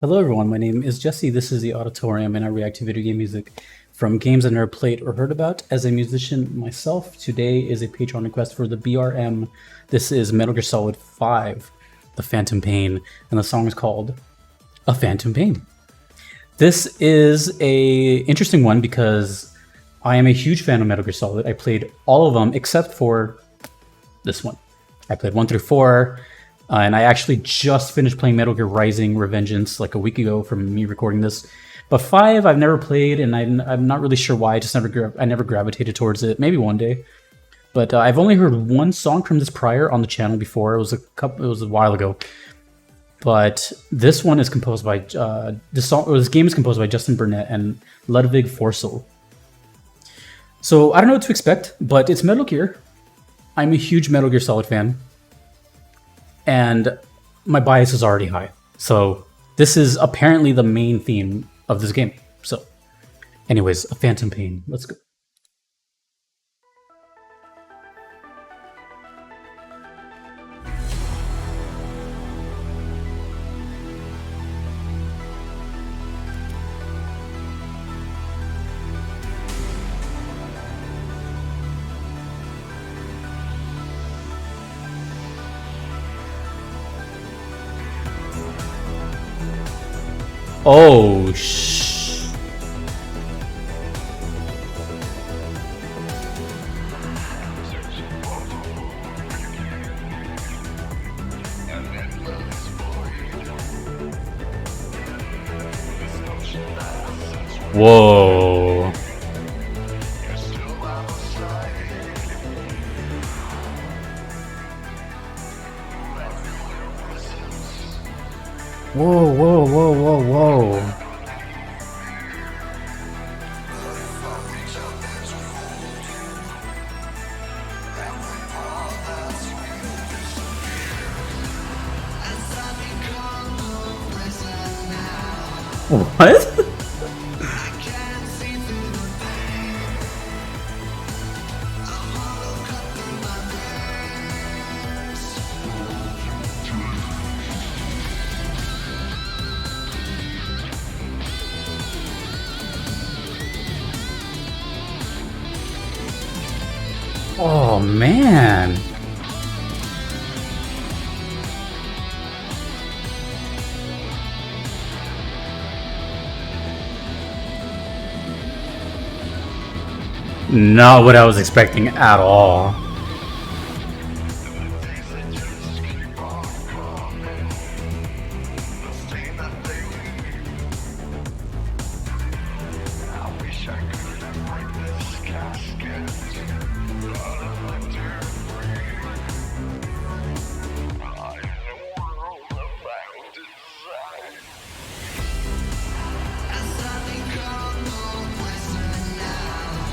Hello everyone, my name is Jesse. This is the Auditorium and I react to video game music from games I've never played or heard about. As a musician myself, today is a Patreon request for the BRM. This is Metal Gear Solid 5, The Phantom Pain, and the song is called A Phantom Pain. This is a interesting one because I am a huge fan of Metal Gear Solid. I played all of them except for this one. I played 1 through 4, and I actually just finished playing Metal Gear Rising: Revengeance like a week ago from me recording this. But 5 I've never played, and I'm not really sure why. I never gravitated towards it. Maybe one day. But I've only heard one song from this prior on the channel before. It was a while ago. But this one is composed by this game is composed by Justin Burnett and Ludwig Forsell. So I don't know what to expect, but it's Metal Gear. I'm a huge Metal Gear Solid fan, and my bias is already high. So this is apparently the main theme of this game. So anyways, A Phantom Pain. Let's go. Oh, Whoa. Whoa, whoa, whoa, whoa, whoa. What? Oh man. Not what I was expecting at all.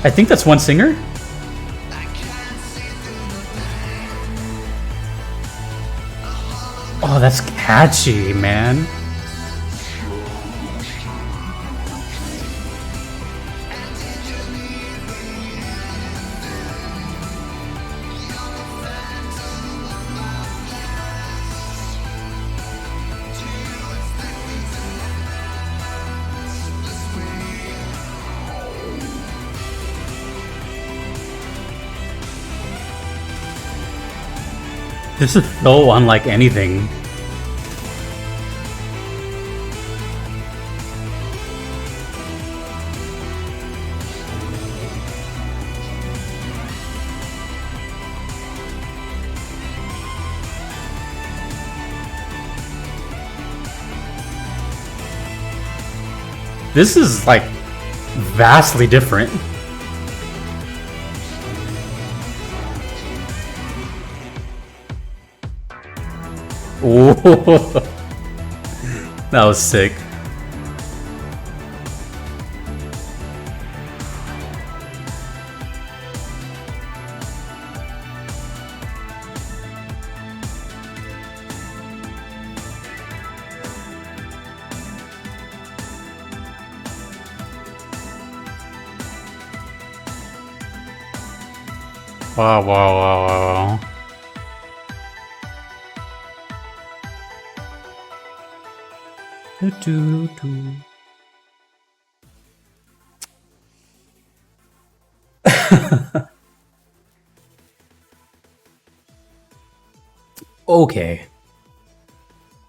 I think that's one singer. Oh, that's catchy, man. This is so unlike anything. This is like vastly different. Whoa. That was sick. Wow, wow, wow, wow. Okay.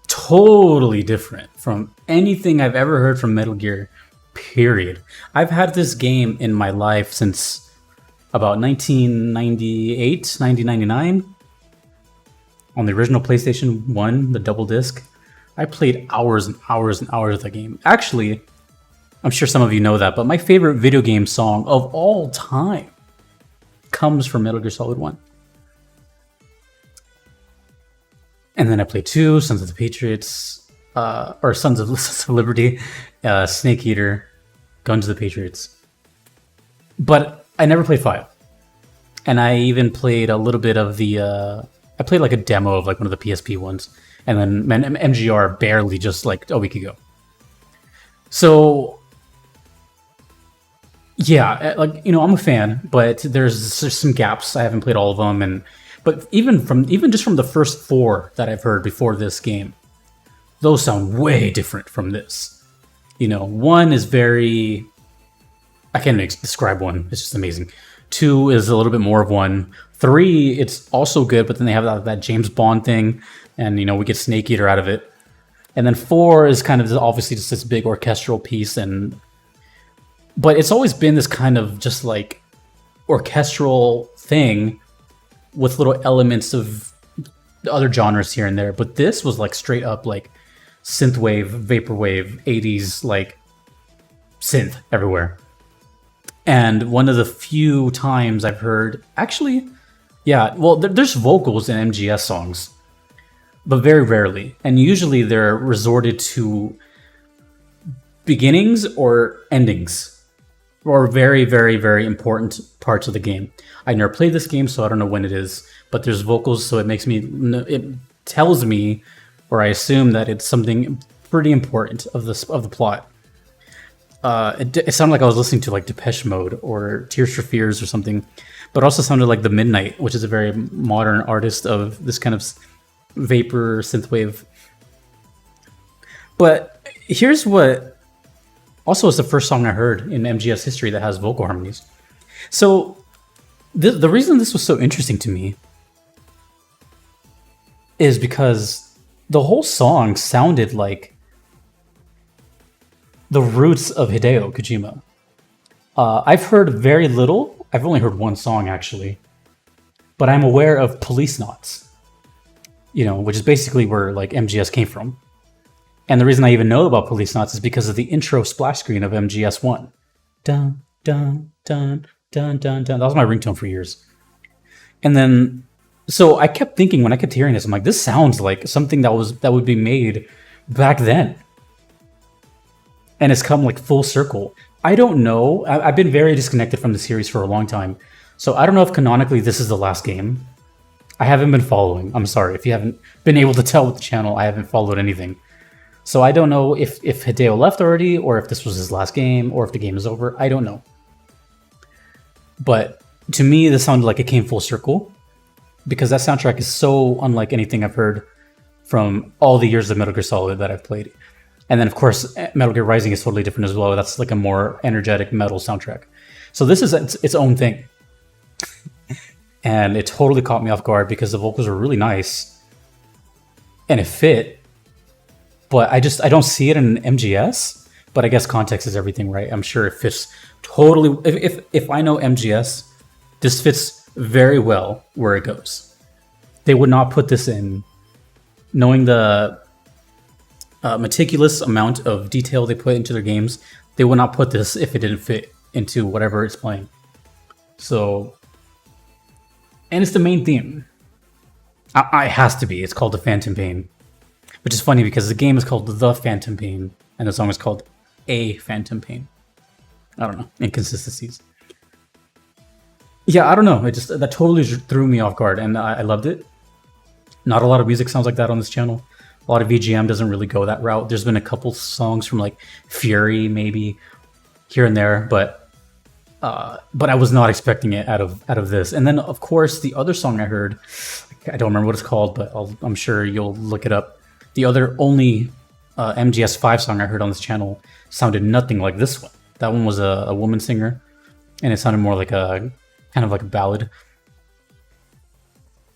Totally different from anything I've ever heard from Metal Gear, period. I've had this game in my life since about 1998, 1999 on the original PlayStation 1, the double disc. I played hours and hours and hours of that game. Actually, I'm sure some of you know that, but my favorite video game song of all time comes from Metal Gear Solid 1. And then I played 2, Sons of the Patriots, or Sons of Liberty, Snake Eater, Guns of the Patriots. But I never played 5. And I even played a little bit of the, I played like a demo of like one of the PSP ones. And then MGR barely just like a week ago. So, yeah, like, you know, I'm a fan, but there's some gaps. I haven't played all of them, but even just from the first 4 that I've heard before this game, those sound way different from this. You know, 1 is very, I can't even describe 1. It's just amazing. 2 is a little bit more of 1. 3, it's also good, but then they have that James Bond thing, and you know, we get Snake Eater out of it. And then 4 is kind of obviously just this big orchestral piece, but it's always been this kind of just like orchestral thing with little elements of the other genres here and there. But this was like straight up like synthwave, vaporwave, 80s, like synth everywhere. And one of the few times I've heard, actually, yeah, well, there's vocals in MGS songs, but very rarely. And usually they're resorted to beginnings or endings, or very, very, very important parts of the game. I never played this game, so I don't know when it is, but there's vocals, so it tells me, or I assume that it's something pretty important of the plot. It sounded like I was listening to like Depeche Mode or Tears for Fears or something, but also sounded like The Midnight, which is a very modern artist of this kind of vapor synthwave. But here's what also is the first song I heard in MGS history that has vocal harmonies. So the reason this was so interesting to me is because the whole song sounded like the roots of Hideo Kojima. I've heard very little. I've only heard one song, actually. But I'm aware of Police Knots, you know, which is basically where like MGS came from. And the reason I even know about Police Knots is because of the intro splash screen of MGS1. Dun, dun, dun, dun, dun, dun. That was my ringtone for years. And then, so I kept thinking, when I kept hearing this, I'm like, this sounds like something that would be made back then. And it's come like full circle. I don't know. I've been very disconnected from the series for a long time. So I don't know if canonically this is the last game. I haven't been following. I'm sorry. If you haven't been able to tell with the channel, I haven't followed anything. So I don't know if Hideo left already, or if this was his last game, or if the game is over. I don't know. But to me, this sounded like it came full circle, because that soundtrack is so unlike anything I've heard from all the years of Metal Gear Solid that I've played. And then, of course, Metal Gear Rising is totally different as well. That's like a more energetic metal soundtrack. So this is its own thing. And it totally caught me off guard because the vocals were really nice. And it fit. But I don't see it in MGS. But I guess context is everything, right? I'm sure it fits totally. If I know MGS, this fits very well where it goes. They would not put this in, knowing the meticulous amount of detail they put into their games. They would not put this if it didn't fit into whatever it's playing. So, and it's the main theme. It has to be. It's called The Phantom Pain. Which is funny because the game is called The Phantom Pain, and the song is called A Phantom Pain. I don't know. Inconsistencies. Yeah, I don't know. That totally threw me off guard, and I loved it. Not a lot of music sounds like that on this channel. A lot of VGM doesn't really go that route. There's been a couple songs from like Fury, maybe here and there, but I was not expecting it out of this. And then, of course, the other song I heard, I don't remember what it's called, but I'm sure you'll look it up. The other only MGS5 song I heard on this channel sounded nothing like this one. That one was a woman singer, and it sounded more like a kind of like a ballad.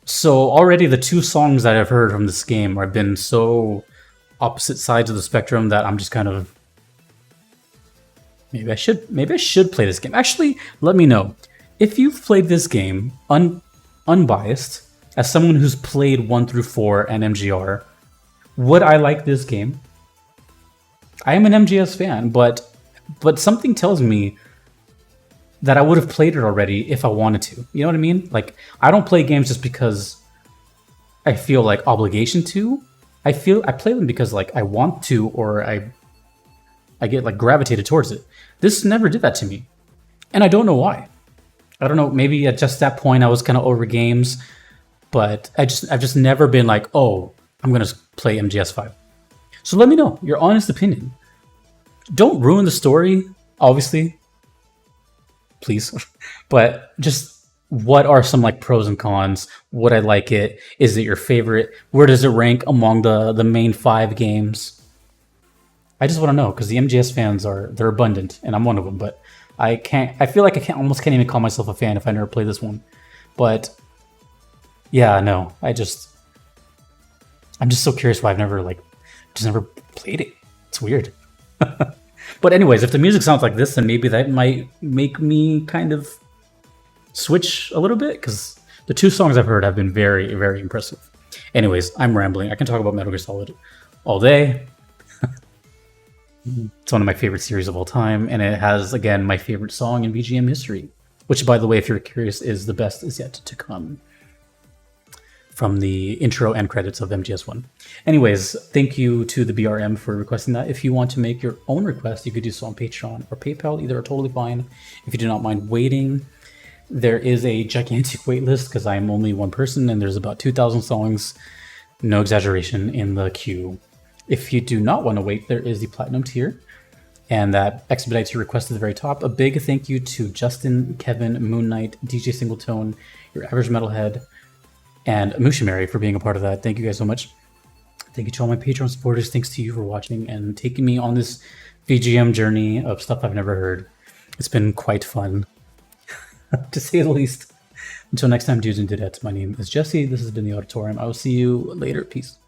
So already the two songs that I've heard from this game have been so opposite sides of the spectrum that I'm just kind of maybe I should play this game. Actually, let me know if you've played this game unbiased as someone who's played 1 through 4 and MGR. Would I like this game? I am an MGS fan, but something tells me that I would have played it already if I wanted to. You know what I mean? Like, I don't play games just because I feel like obligation to. I play them because like I want to, or I get like gravitated towards it. This never did that to me, and I don't know why. I don't know. Maybe at just that point I was kind of over games, but I've just never been like, oh, I'm gonna play MGS5. So let me know your honest opinion. Don't ruin the story, obviously, please. But just what are some like pros and cons? Would I like it? Is it your favorite? Where does it rank among the main 5 games? I just want to know, because the MGS fans they're abundant, and I'm one of them. But I feel like I almost can't even call myself a fan if I never play this one. But yeah, no, I'm just so curious why I've never never played it. It's weird. But anyways, if the music sounds like this, then maybe that might make me kind of switch a little bit, because the 2 songs I've heard have been very, very impressive. Anyways, I'm rambling. I can talk about Metal Gear Solid all day. It's one of my favorite series of all time, and it has, again, my favorite song in VGM history, which, by the way, if you're curious, is The Best Is Yet to Come, from the intro and credits of MGS1. Anyways, thank you to the BRM for requesting that. If you want to make your own request, you could do so on Patreon or PayPal. Either are totally fine. If you do not mind waiting, there is a gigantic wait list because I'm only one person and there's about 2,000 songs, no exaggeration, in the queue. If you do not want to wait, there is the Platinum tier, and that expedites your request to the very top. A big thank you to Justin, Kevin, Moon Knight, DJ Singletone, Your Average Metalhead, and Mushimari for being a part of that. Thank you guys so much. Thank you to all my Patreon supporters. Thanks to you for watching and taking me on this VGM journey of stuff I've never heard. It's been quite fun, to say the least. Until next time, dudes and dudettes, my name is Jesse. This has been The Auditorium. I will see you later. Peace.